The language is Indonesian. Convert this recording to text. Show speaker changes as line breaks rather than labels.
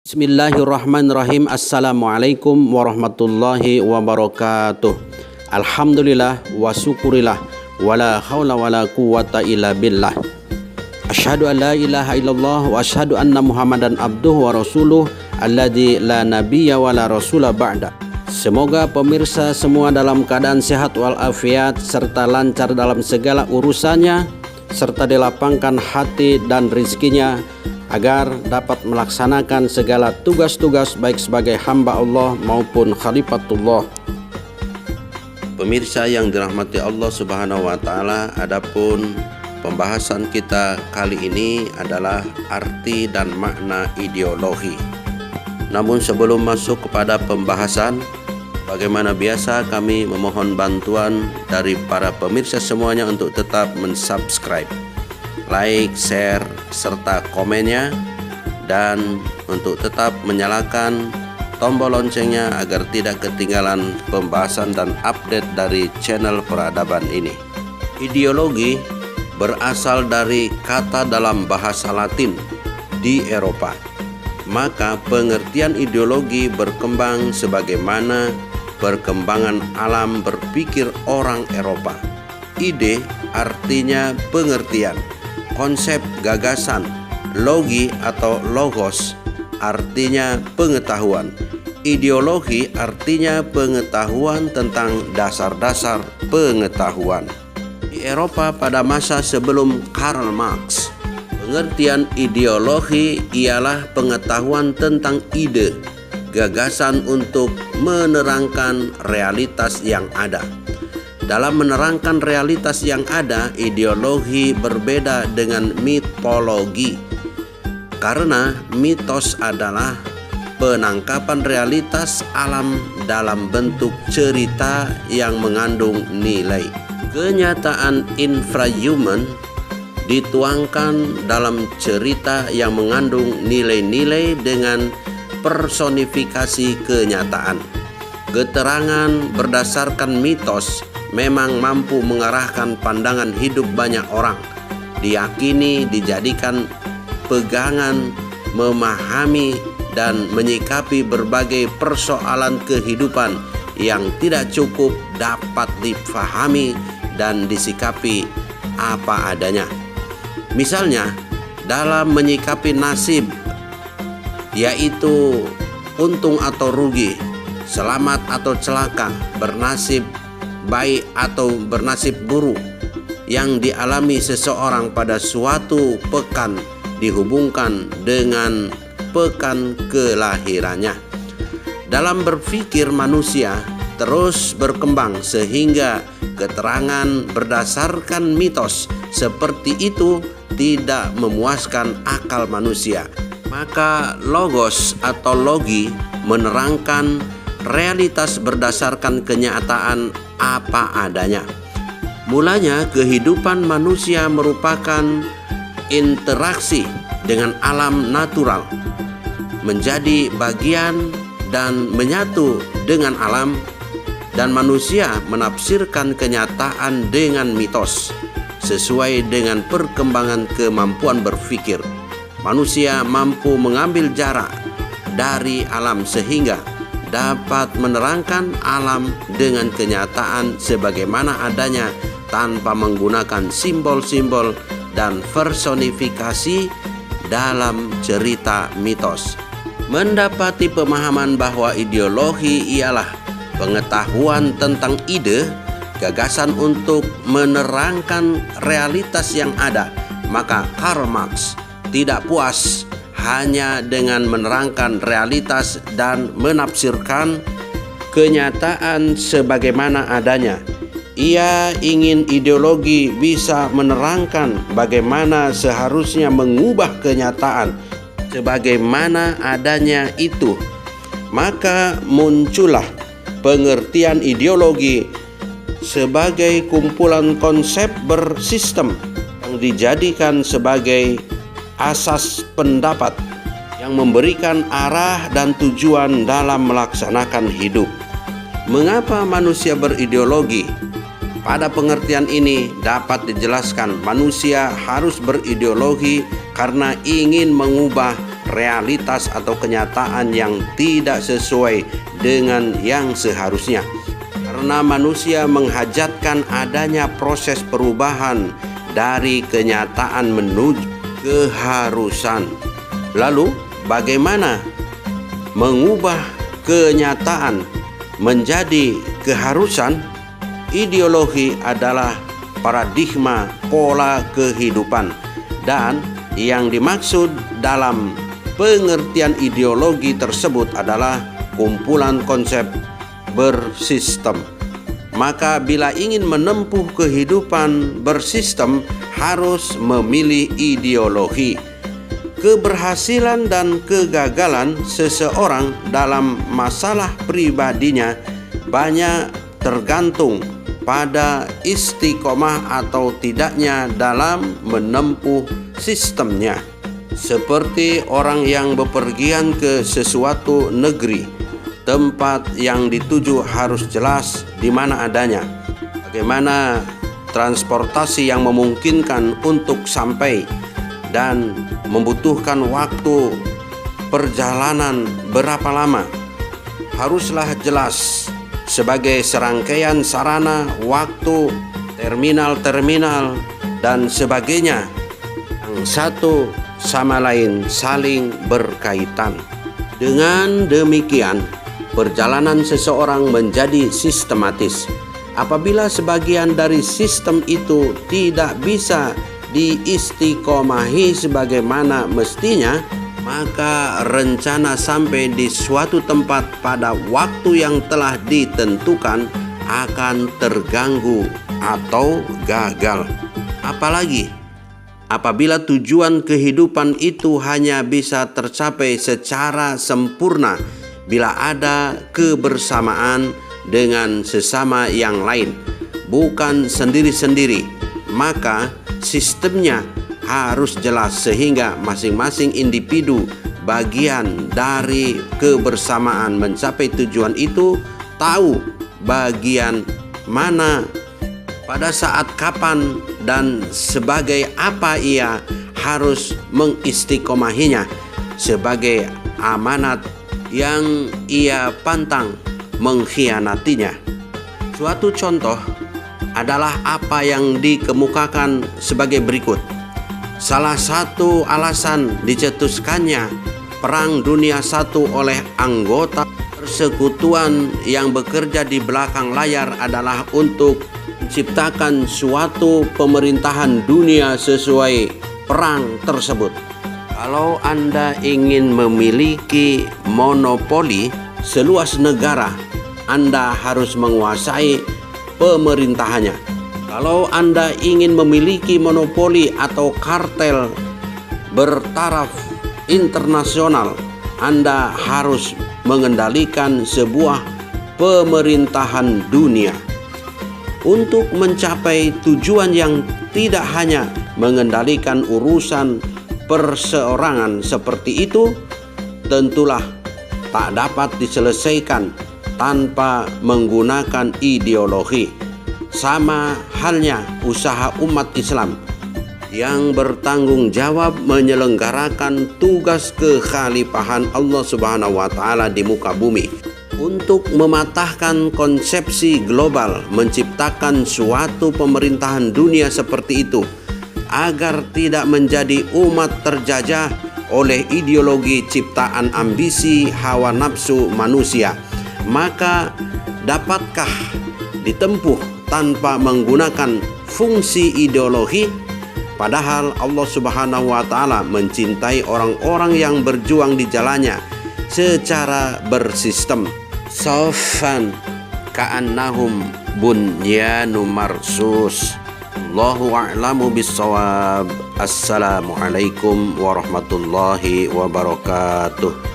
Bismillahirrahmanirrahim. Assalamualaikum warahmatullahi wabarakatuh. Alhamdulillah wa syukurillah wala haula wala quwata illa billah. Asyhadu an la ilaha illallah wa asyhadu anna Muhammadan abduhu wa rasuluh alladzi la nabiyya wa la rasula ba'da. Semoga pemirsa semua dalam keadaan sehat walafiat serta lancar dalam segala urusannya, serta dilapangkan hati dan rizkinya agar dapat melaksanakan segala tugas-tugas baik sebagai hamba Allah maupun khalifatullah. Pemirsa yang dirahmati Allah Subhanahu wa taala, adapun pembahasan kita kali ini adalah arti dan makna ideologi. Namun sebelum masuk kepada pembahasan, bagaimana biasa kami memohon bantuan dari para pemirsa semuanya untuk tetap mensubscribe, like, share, serta komennya, dan untuk tetap menyalakan tombol loncengnya agar tidak ketinggalan pembahasan dan update dari channel peradaban ini. Ideologi berasal dari kata dalam bahasa Latin di Eropa. Maka pengertian ideologi berkembang sebagaimana perkembangan alam berpikir orang Eropa. Ide artinya pengertian, konsep gagasan, logi atau logos artinya pengetahuan. Ideologi artinya pengetahuan tentang dasar-dasar pengetahuan. Di Eropa pada masa sebelum Karl Marx, pengertian ideologi ialah pengetahuan tentang ide, gagasan untuk menerangkan realitas yang ada. Dalam menerangkan realitas yang ada, ideologi berbeda dengan mitologi. Karena mitos adalah penangkapan realitas alam dalam bentuk cerita yang mengandung nilai. Kenyataan infrahuman dituangkan dalam cerita yang mengandung nilai-nilai dengan personifikasi kenyataan. Keterangan berdasarkan mitos memang mampu mengarahkan pandangan hidup banyak orang, diyakini, dijadikan pegangan, memahami dan menyikapi berbagai persoalan kehidupan yang tidak cukup dapat difahami dan disikapi apa adanya. Misalnya, dalam menyikapi nasib, yaitu untung atau rugi, selamat atau celaka, bernasib baik atau bernasib buruk yang dialami seseorang pada suatu pekan dihubungkan dengan pekan kelahirannya. Dalam berpikir manusia terus berkembang sehingga keterangan berdasarkan mitos seperti itu tidak memuaskan akal manusia. Maka logos atau logi menerangkan realitas berdasarkan kenyataan apa adanya. Mulanya kehidupan manusia merupakan interaksi dengan alam natural, menjadi bagian dan menyatu dengan alam, dan manusia menafsirkan kenyataan dengan mitos sesuai dengan perkembangan kemampuan berpikir. Manusia mampu mengambil jarak dari alam sehingga dapat menerangkan alam dengan kenyataan sebagaimana adanya tanpa menggunakan simbol-simbol dan personifikasi dalam cerita mitos. Mendapati pemahaman bahwa ideologi ialah pengetahuan tentang ide, gagasan untuk menerangkan realitas yang ada, maka Karl Marx tidak puas hanya dengan menerangkan realitas dan menafsirkan kenyataan sebagaimana adanya. Ia ingin ideologi bisa menerangkan bagaimana seharusnya mengubah kenyataan sebagaimana adanya itu. Maka muncullah pengertian ideologi sebagai kumpulan konsep bersistem yang dijadikan sebagai asas pendapat yang memberikan arah dan tujuan dalam melaksanakan hidup. Mengapa manusia berideologi? Pada pengertian ini dapat dijelaskan manusia harus berideologi karena ingin mengubah realitas atau kenyataan yang tidak sesuai dengan yang seharusnya. Karena manusia menghajatkan adanya proses perubahan dari kenyataan menuju keharusan. Lalu, bagaimana mengubah kenyataan menjadi keharusan? Ideologi adalah paradigma pola kehidupan, dan yang dimaksud dalam pengertian ideologi tersebut adalah kumpulan konsep bersistem. Maka bila ingin menempuh kehidupan bersistem, harus memilih ideologi. Keberhasilan dan kegagalan seseorang dalam masalah pribadinya banyak tergantung pada istiqomah atau tidaknya dalam menempuh sistemnya. Seperti orang yang bepergian ke sesuatu negeri, tempat yang dituju harus jelas di mana adanya, bagaimana transportasi yang memungkinkan untuk sampai, dan membutuhkan waktu perjalanan berapa lama. Haruslah jelas sebagai serangkaian sarana, waktu, terminal-terminal, dan sebagainya yang satu sama lain saling berkaitan. Dengan demikian, perjalanan seseorang menjadi sistematis. Apabila sebagian dari sistem itu tidak bisa diistiqomahi sebagaimana mestinya, maka rencana sampai di suatu tempat pada waktu yang telah ditentukan akan terganggu atau gagal. Apalagi apabila tujuan kehidupan itu hanya bisa tercapai secara sempurna bila ada kebersamaan dengan sesama yang lain, bukan sendiri-sendiri, maka sistemnya harus jelas sehingga masing-masing individu bagian dari kebersamaan mencapai tujuan itu tahu bagian mana, pada saat kapan, dan sebagai apa ia harus mengistiqomahinya sebagai amanat yang ia pantang mengkhianatinya. Suatu contoh adalah apa yang dikemukakan sebagai berikut. Salah satu alasan dicetuskannya Perang Dunia I oleh anggota persekutuan yang bekerja di belakang layar adalah untuk menciptakan suatu pemerintahan dunia sesuai perang tersebut. Kalau Anda ingin memiliki monopoli seluas negara, Anda harus menguasai pemerintahannya. Kalau Anda ingin memiliki monopoli atau kartel bertaraf internasional, Anda harus mengendalikan sebuah pemerintahan dunia. Untuk mencapai tujuan yang tidak hanya mengendalikan urusan perseorangan seperti itu, tentulah tak dapat diselesaikan tanpa menggunakan ideologi. Sama halnya usaha umat Islam yang bertanggung jawab menyelenggarakan tugas kekhalifahan Allah Subhanahu wa taala di muka bumi untuk mematahkan konsepsi global, menciptakan suatu pemerintahan dunia seperti itu agar tidak menjadi umat terjajah oleh ideologi ciptaan ambisi hawa nafsu manusia. Maka dapatkah ditempuh tanpa menggunakan fungsi ideologi? Padahal Allah Subhanahu wa taala mencintai orang-orang yang berjuang di jalannya secara bersistem. Saffan ka'annahum bunyanun marsus. Allahu a'lamu bissawab. Assalamualaikum warahmatullahi wabarakatuh.